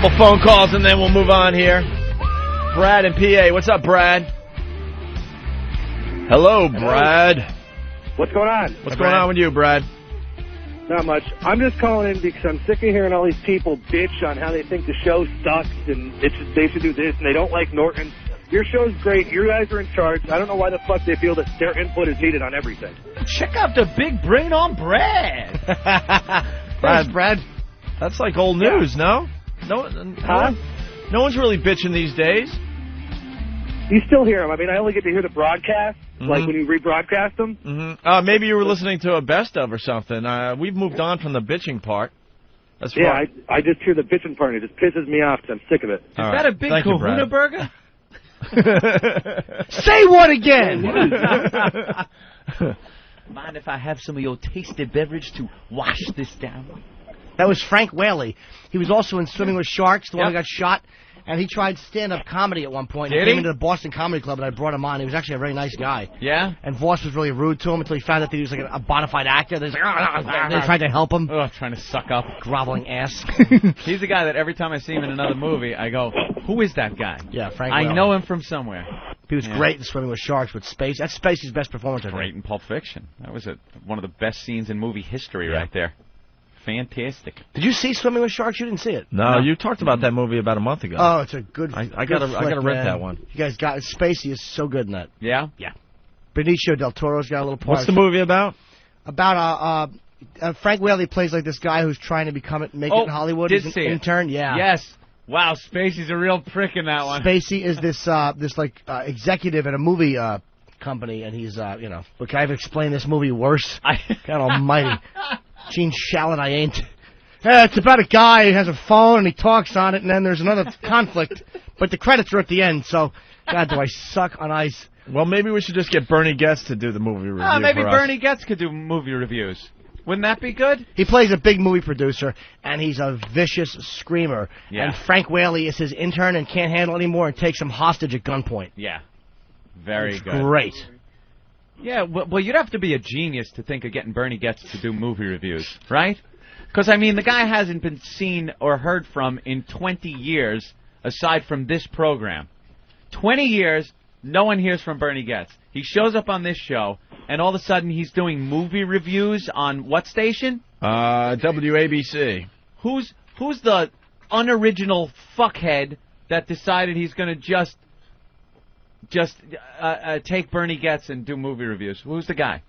couple phone calls and then we'll move on here. Brad and PA. What's up, Brad? Hello, Brad. What's going on? What's going on with you, Brad? Not much. I'm just calling in because I'm sick of hearing all these people bitch on how they think the show sucks and they should do this and they don't like Norton. Your show's great. You guys are in charge. I don't know why the fuck they feel that their input is needed on everything. Check out the big brain on Brad. Brad. That's like old news, no? No one's really bitching these days. You still hear them. I mean, I only get to hear the broadcast, like when you rebroadcast them. Maybe you were listening to a best of or something. We've moved on from the bitching part. That's I just hear the bitching part. It just pisses me off because I'm sick of it. Is that a big kahuna burger? Say what again? Mind if I have some of your tasted beverage to wash this down? That was Frank Whaley. He was also in Swimming with Sharks, the one who got shot. And he tried stand-up comedy at one point. He came into the Boston Comedy Club, and I brought him on. He was actually a very nice guy. Yeah? And Voss was really rude to him until he found out that he was like a bona fide actor. They tried to help him. Oh, trying to suck up. Groveling ass. He's the guy that every time I see him in another movie, I go, who is that guy? Yeah, Frank Whaley. I know him from somewhere. He was great in Swimming with Sharks with Space. That's Spacey's best performance, I think. Great in Pulp Fiction. That was one of the best scenes in movie history right there. Fantastic. Did you see Swimming with Sharks? You didn't see it. No, you talked about that movie about a month ago. Oh, it's a good. I gotta rent that one. You guys got Spacey is so good in that. Yeah. Yeah. Benicio del Toro's got a little part. What's the movie about? About Frank Whaley plays like this guy who's trying to make it in Hollywood. Did He's see an intern. Yeah. Yes. Wow, Spacey's a real prick in that one. Spacey is this executive at a movie company, and he's look, I've explained this movie worse. God Almighty, Gene Shalit, I ain't. It's about a guy who has a phone and he talks on it, and then there's another conflict, but the credits are at the end. So, God, do I suck on ice? Well, maybe we should just get Bernie Goetz to do the movie review. Maybe for us. Bernie Goetz could do movie reviews. Wouldn't that be good? He plays a big movie producer, and he's a vicious screamer. Yeah. And Frank Whaley is his intern and can't handle it anymore and takes him hostage at gunpoint. Yeah. Very good. Great. Yeah, well, you'd have to be a genius to think of getting Bernie Goetz to do movie reviews, right? Because, I mean, the guy hasn't been seen or heard from in 20 years, aside from this program. 20 years, no one hears from Bernie Goetz. He shows up on this show, and all of a sudden he's doing movie reviews on what station? WABC. Who's the unoriginal fuckhead that decided he's going to just take Bernie Goetz and do movie reviews? Who's the guy?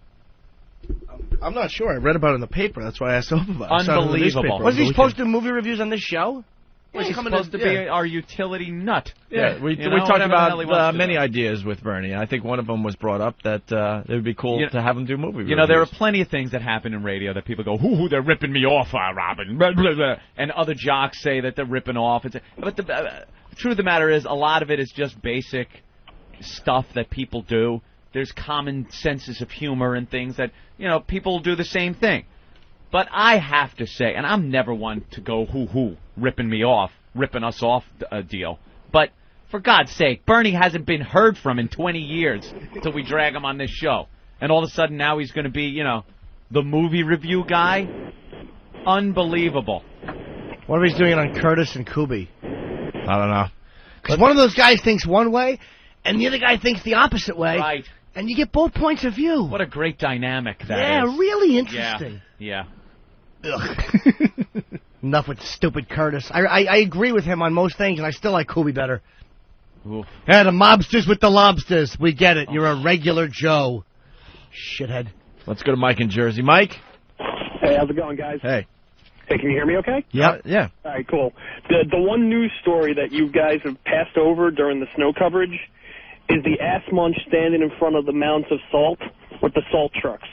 I'm not sure. I read about it in the paper. That's why I asked him about it. Unbelievable. Was he supposed to do movie reviews on this show? Yeah, he's supposed to be our utility nut. Yeah, we talked about many ideas with Bernie. I think one of them was brought up that it would be cool to have him do movie reviews. You know, there are plenty of things that happen in radio that people go, "Hoo, they're ripping me off, Robin," blah, blah, blah. And other jocks say that they're ripping off. But the truth of the matter is, a lot of it is just basic stuff that people do. There's common senses of humor and things that, people do the same thing. But I have to say, and I'm never one to go hoo-hoo, ripping us off deal. But for God's sake, Bernie hasn't been heard from in 20 years until we drag him on this show. And all of a sudden now he's going to be, the movie review guy. Unbelievable. What if he's doing it on Curtis and Kuby? I don't know. Because one of those guys thinks one way, and the other guy thinks the opposite way. Right. And you get both points of view. What a great dynamic that is. Yeah, really interesting. Yeah. Ugh. Enough with stupid Curtis. I agree with him on most things, and I still like Kuby better. Oof. Yeah, the mobsters with the lobsters. We get it. You're a regular Joe. Shithead. Let's go to Mike in Jersey. Mike? Hey, how's it going, guys? Hey. Hey, can you hear me okay? Yep. Yeah. All right, cool. The one news story that you guys have passed over during the snow coverage is the ass munch standing in front of the mounds of salt with the salt trucks.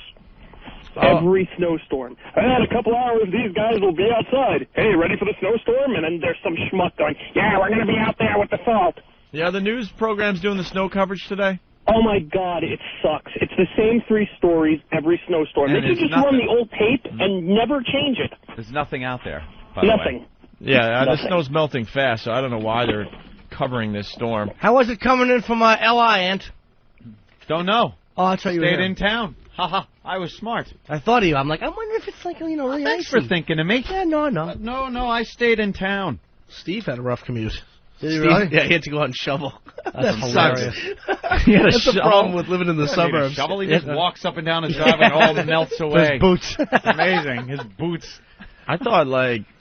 Every snowstorm. In a couple hours, these guys will be outside. Hey, ready for the snowstorm? And then there's some schmuck going, yeah, we're going to be out there with the salt. Yeah, the news program's doing the snow coverage today? Oh, my God, it sucks. It's the same 3 stories every snowstorm. They should just run the old tape and never change it. There's nothing out there, by the way. Nothing. Yeah, the snow's melting fast, so I don't know why they're covering this storm. How was it coming in from L.I., Ant? Don't know. Oh, I thought you were Stayed in town. Ha. I was smart. I thought of you. I'm like, I wonder if it's like, really Thanks icy. for thinking of me. Yeah, no. No, I stayed in town. Steve had a rough commute. Did he really? Yeah, he had to go out and shovel. That's hilarious. That's the problem with living in the suburbs. Shovel, he just walks up and down his driveway and all melts away. His boots. It's amazing. His boots. I thought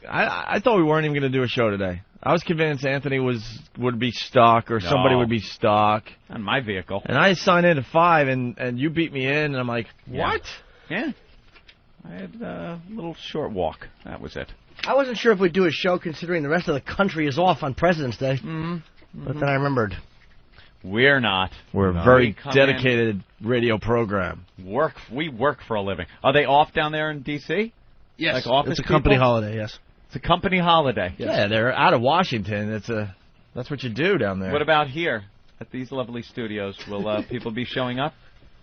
I thought we weren't even going to do a show today. I was convinced Anthony would be stuck or somebody would be stuck. On my vehicle. And I signed in at 5, and you beat me in, and I'm like, what? Yeah. I had a little short walk. That was it. I wasn't sure if we'd do a show considering the rest of the country is off on President's Day. But then I remembered. We're not. We're a very dedicated radio program. We work for a living. Are they off down there in D.C.? Yes. Like office it's a company people? holiday, yes. It's a company holiday. Yes. Yeah, they're out of Washington. That's what you do down there. What about here at these lovely studios? Will people be showing up?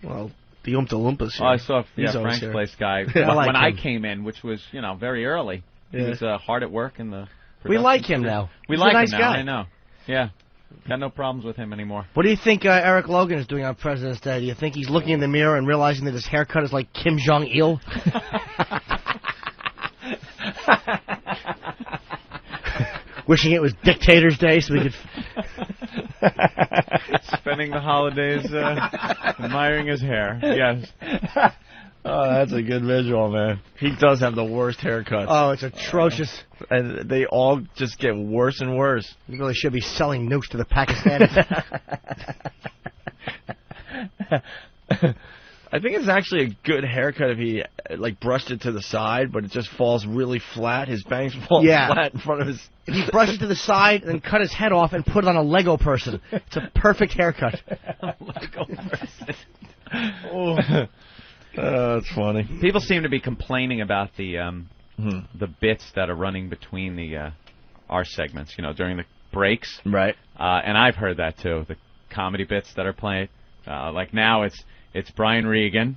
Well, the Oompa Loompas here. Oh, I saw Frank's place guy when I came in, which was very early. He was hard at work in the production. We like him now. We like him now. I know. Yeah. Got no problems with him anymore. What do you think Eric Logan is doing on President's Day? Do you think he's looking in the mirror and realizing that his haircut is like Kim Jong-il? Wishing it was Dictator's Day so we could... Spending the holidays admiring his hair. Yes. Oh, that's a good visual, man. He does have the worst haircuts. Oh, it's atrocious. And they all just get worse and worse. You really should be selling nukes to the Pakistanis. I think it's actually a good haircut if he brushed it to the side, but it just falls really flat. His bangs fall flat in front of his... If he brushed it to the side and then cut his head off and put it on a Lego person, it's a perfect haircut. A Lego person. Oh, that's funny. People seem to be complaining about the bits that are running between our segments, during the breaks. Right. And I've heard that too. The comedy bits that are played. Like now it's Brian Regan.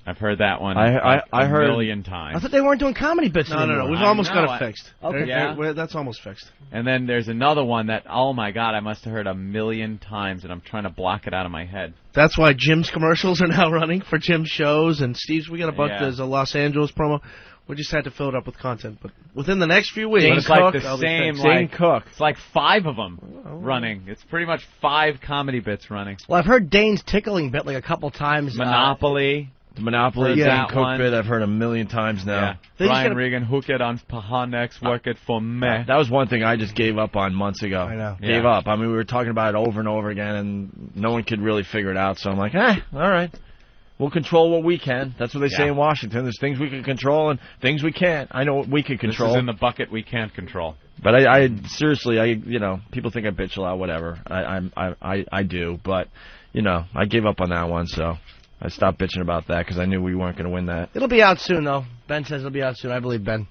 I've heard that one I heard a million times. I thought they weren't doing comedy bits anymore. No. We've almost got it fixed. Okay. Yeah. That's almost fixed. And then there's another one that, oh my God, I must have heard a million times, and I'm trying to block it out of my head. That's why Jim's commercials are now running for Jim's shows, and Steve's. We got a bunch. There's a Los Angeles promo. We just had to fill it up with content, but within the next few weeks, it's like the same Cook. It's like 5 of them running. It's pretty much 5 comedy bits running. Well, I've heard Dane's tickling bit like a couple times. Monopoly. The Monopoly Dane Cook bit I've heard a million times now. Yeah. Brian Regan, hook it on Pahanex, work it for me. That was one thing I just gave up on months ago. I know. Gave up. I mean, we were talking about it over and over again, and no one could really figure it out. So I'm like, all right. We'll control what we can. That's what they say in Washington. There's things we can control and things we can't. I know what we can control. This is in the bucket we can't control. But I seriously, people think I bitch a lot, whatever. I do, but I gave up on that one, so I stopped bitching about that because I knew we weren't going to win that. It'll be out soon, though. Ben says it'll be out soon. I believe Ben.